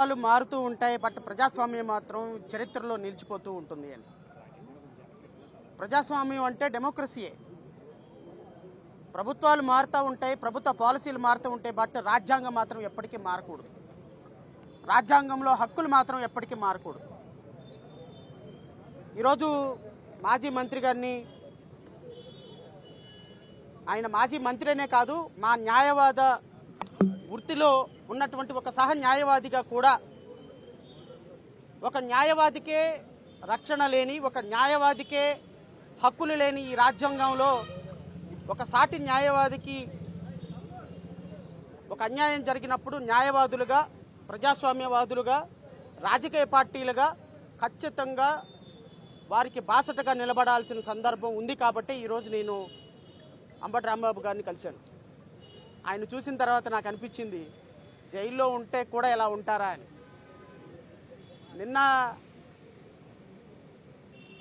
వాళ్ళు మారుతూ ఉంటాయి, బట్ ప్రజాస్వామ్యం మాత్రం చరిత్రలో నిలిచిపోతూ ఉంటుంది అని. ప్రజాస్వామ్యం అంటే డెమోక్రసీయే. ప్రభుత్వాలు మారుతూ ఉంటాయి, ప్రభుత్వ పాలసీలు మారుతూ ఉంటాయి, బట్ రాజ్యాంగం మాత్రం ఎప్పటికీ మారకూడదు. రాజ్యాంగంలో హక్కులు మాత్రం ఎప్పటికీ మారకూడదు. ఈరోజు మాజీ మంత్రి గారిని, ఆయన మాజీ మంత్రినే కాదు, మా న్యాయవాద వృత్తిలో ఉన్నటువంటి ఒక సహ న్యాయవాదిగా కూడా, ఒక న్యాయవాదికే రక్షణ లేని, ఒక న్యాయవాదికే హక్కులు లేని ఈ రాజ్యాంగంలో ఒక సాటి న్యాయవాదికి ఒక అన్యాయం జరిగినప్పుడు న్యాయవాదులుగా, ప్రజాస్వామ్యవాదులుగా, రాజకీయ పార్టీలుగా ఖచ్చితంగా వారికి బాసటగా నిలబడాల్సిన సందర్భం ఉంది. కాబట్టి ఈరోజు నేను అంబటి రాంబాబు గారిని కలిశాను. ఆయన చూసిన తర్వాత నాకు అనిపించింది, జైల్లో ఉంటే కూడా ఇలా ఉంటారా అని. నిన్న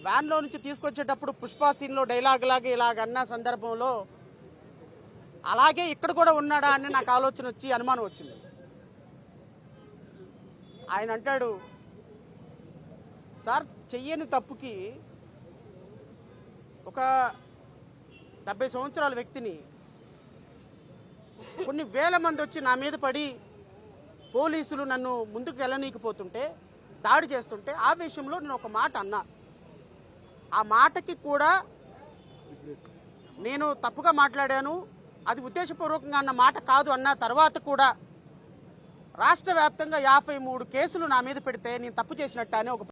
వ్యాన్లో నుంచి తీసుకొచ్చేటప్పుడు పుష్ప సీన్లో డైలాగ్ లాగా ఇలాగన్న సందర్భంలో అలాగే ఇక్కడ కూడా ఉన్నాడా అని నాకు ఆలోచన వచ్చి అనుమానం వచ్చింది. ఆయన అంటాడు, సార్ చెయ్యని తప్పుకి ఒక 70 సంవత్సరాల వ్యక్తిని కొన్ని వేల మంది వచ్చి నా మీద పడి పోలీసులు నన్ను ముందుకు వెళ్ళనీకపోతుంటే, దాడి చేస్తుంటే ఆ విషయంలో నేను ఒక మాట అన్నా. ఆ మాటకి కూడా నేను తప్పుగా మాట్లాడాను, అది ఉద్దేశపూర్వకంగా అన్న మాట కాదు అన్న తర్వాత కూడా రాష్ట్ర వ్యాప్తంగా 53 కేసులు నా మీద పెడితే నేను తప్పు చేసినట్టు అని ఒక